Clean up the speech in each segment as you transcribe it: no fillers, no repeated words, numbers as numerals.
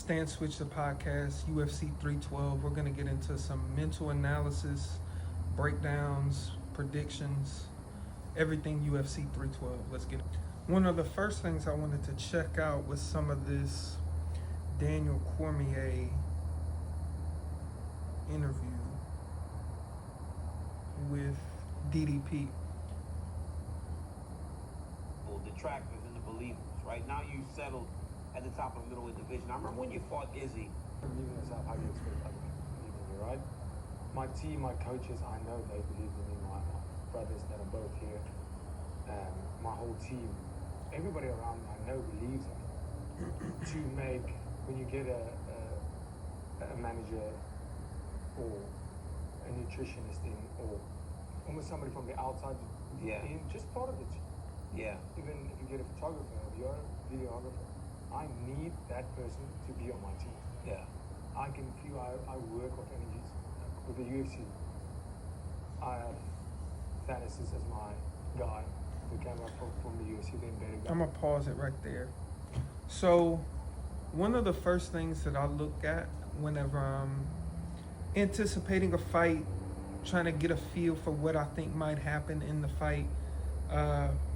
Stance Switch the podcast, UFC 312. We're going to get into some mental analysis, breakdowns, predictions, everything UFC 312. Let's get it. One of the first things I wanted to check out was some of this Daniel Cormier interview with DDP. Detractors and the believers. Right now you settled at the top of the middleweight division. I remember when you fought Izzy. Believe in yourself, how do you expect other people to believe in you, right? My team, my coaches, I know they believe in me, my brothers that are both here, my whole team, everybody around me I know believes in me. To make, when you get a manager or a nutritionist in, or almost somebody from the outside in, just part of the team. Yeah. Even if you get a photographer, if you're a videographer, I need that person to be on my team. Yeah. I can feel I work with energies. With the UFC, I have Thanos as my guy who came up from the UFC, then better guy. I'm going to pause it right there. So, one of the first things that I look at whenever I'm anticipating a fight, trying to get a feel for what I think might happen in the fight,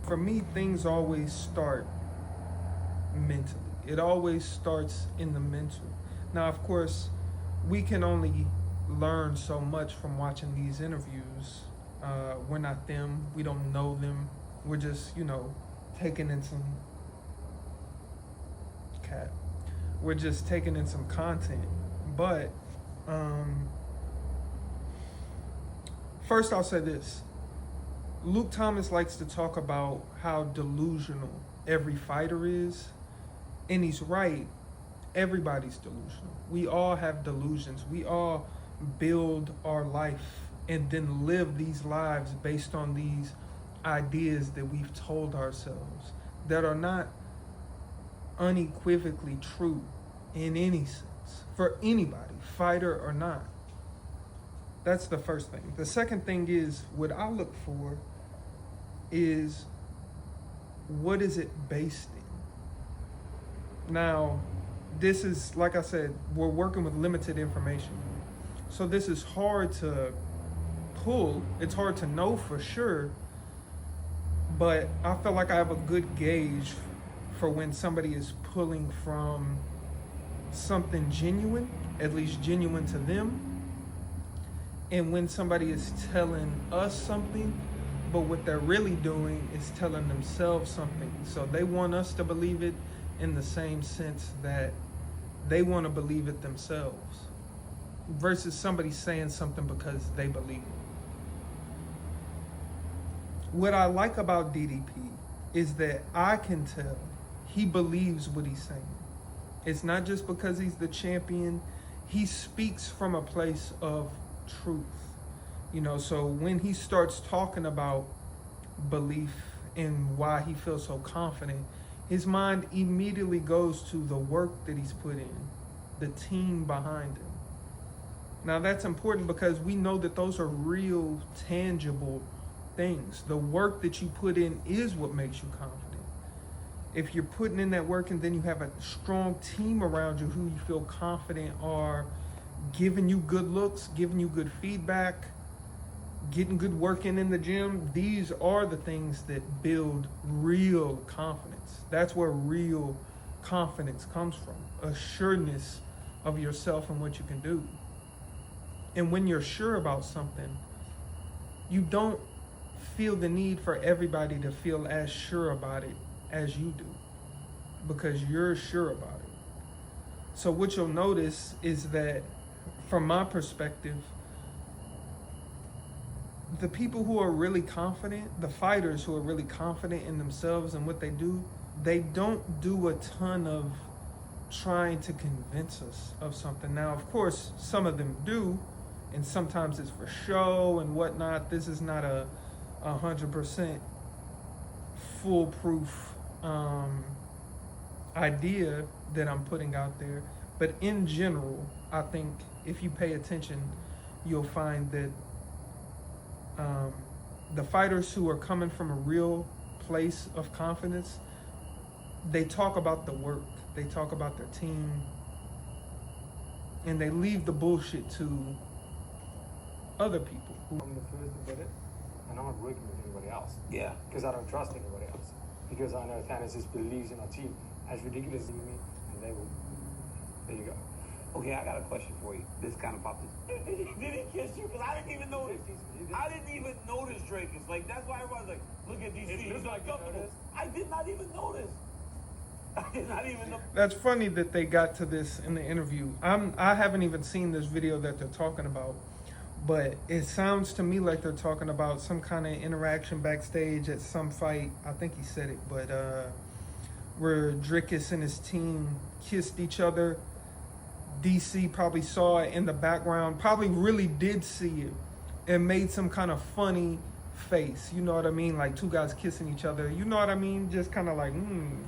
for me, things always start mentally. It always starts in the mental. Now, of course, we can only learn so much from watching these interviews. We're not them. We don't know them. We're just, taking in some We're just taking in some content. But first, I'll say this. Luke Thomas likes to talk about how delusional every fighter is, and he's right. Everybody's delusional. We all have delusions. We all build our life and then live these lives based on these ideas that we've told ourselves that are not unequivocally true in any sense for anybody, fighter or not. That's the first thing. The second thing is, what I look for is, what is it based in? Now, this is, like I said, we're working with limited information. So this is hard to pull. It's hard to know for sure. But I feel like I have a good gauge for when somebody is pulling from something genuine, at least genuine to them, and when somebody is telling us something, but what they're really doing is telling themselves something. So they want us to believe it in the same sense that they want to believe it themselves, versus somebody saying something because they believe it. What I like about DDP is that I can tell he believes what he's saying. It's not just because he's the champion. He speaks from a place of truth. So when he starts talking about belief and why he feels so confident, his mind immediately goes to the work that he's put in, the team behind him. Now that's important because we know that those are real, tangible things. The work that you put in is what makes you confident. If you're putting in that work and then you have a strong team around you who you feel confident are giving you good looks, giving you good feedback, getting good work in the gym, these are the things that build real confidence. That's where real confidence comes from. Assuredness of yourself and what you can do. And when you're sure about something, you don't feel the need for everybody to feel as sure about it as you do, because you're sure about it. So what you'll notice is that, from my perspective, the people who are really confident, the fighters who are really confident in themselves and what they do, they don't do a ton of trying to convince us of something. Now, of course, some of them do, and sometimes it's for show and whatnot. This is not a 100% foolproof idea that I'm putting out there. But in general, I think if you pay attention, you'll find that the fighters who are coming from a real place of confidence, they talk about the work, they talk about their team, and they leave the bullshit to other people. I'm the first to admit it, and I'm not working with anybody else. Yeah. Because I don't trust anybody else. Because I know Thanos just believes in our team as ridiculous as me, and they will. There you go. Okay, I got a question for you. This kind of popped in. Did he kiss you? Because I didn't even notice. I didn't even notice Dricus. Like, that's why everyone's like, look at DC. He's like comfortable. I did not even notice. I did not even know. That's funny that they got to this in the interview. I haven't even seen this video that they're talking about, but it sounds to me like they're talking about some kind of interaction backstage at some fight. I think he said it, but where Dricus and his team kissed each other. DC probably saw it in the background, probably really did see it, and made some kind of funny face. You know what I mean? Like two guys kissing each other. You know what I mean? Just kind of like,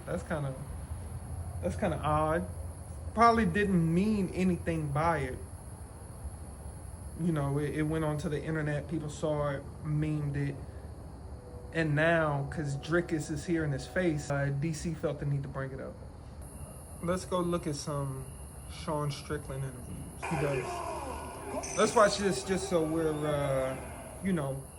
that's kind of odd. Probably didn't mean anything by it. You know, it went onto the internet. People saw it, memed it. And now, because Dricus is here in his face, DC felt the need to bring it up. Let's go look at some Sean Strickland interviews. He does. Let's watch this just so we're,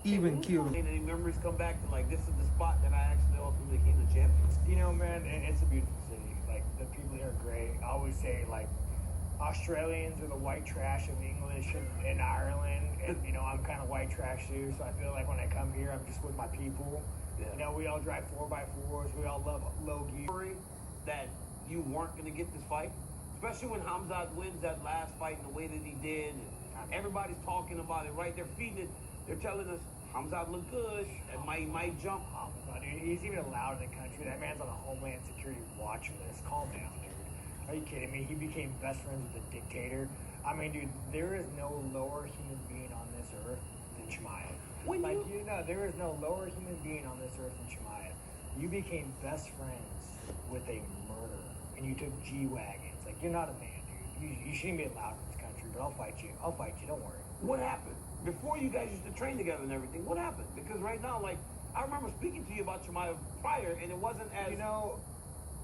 even keeled. Any memories come back to, like, this is the spot that I actually ultimately became the champion? You know, man, it's a beautiful city. Like, the people here are great. I always say, like, Australians are the white trash of English and Ireland. And, I'm kind of white trash too. So I feel like when I come here, I'm just with my people. Yeah. We all drive 4x4s. We all love low gear. That you weren't going to get this fight? Especially when Hamzat wins that last fight in the way that he did. And everybody's talking about it, right? They're feeding it. They're telling us Hamzat look good and might jump. Dude, he's even allowed in the country. That man's on a Homeland Security watch list. Calm down, dude. Are you kidding me? He became best friends with a dictator. I mean, dude, there is no lower human being on this earth than Chimaev. There is no lower human being on this earth than Chimaev. You became best friends with a murderer, and you took G-Wagons. Like, you're not a man, dude. You shouldn't be allowed in this country, but I'll fight you. Don't worry. What happened? Before you guys used to train together and everything, what happened? Because right now, like, I remember speaking to you about Chimaev prior, and it wasn't as...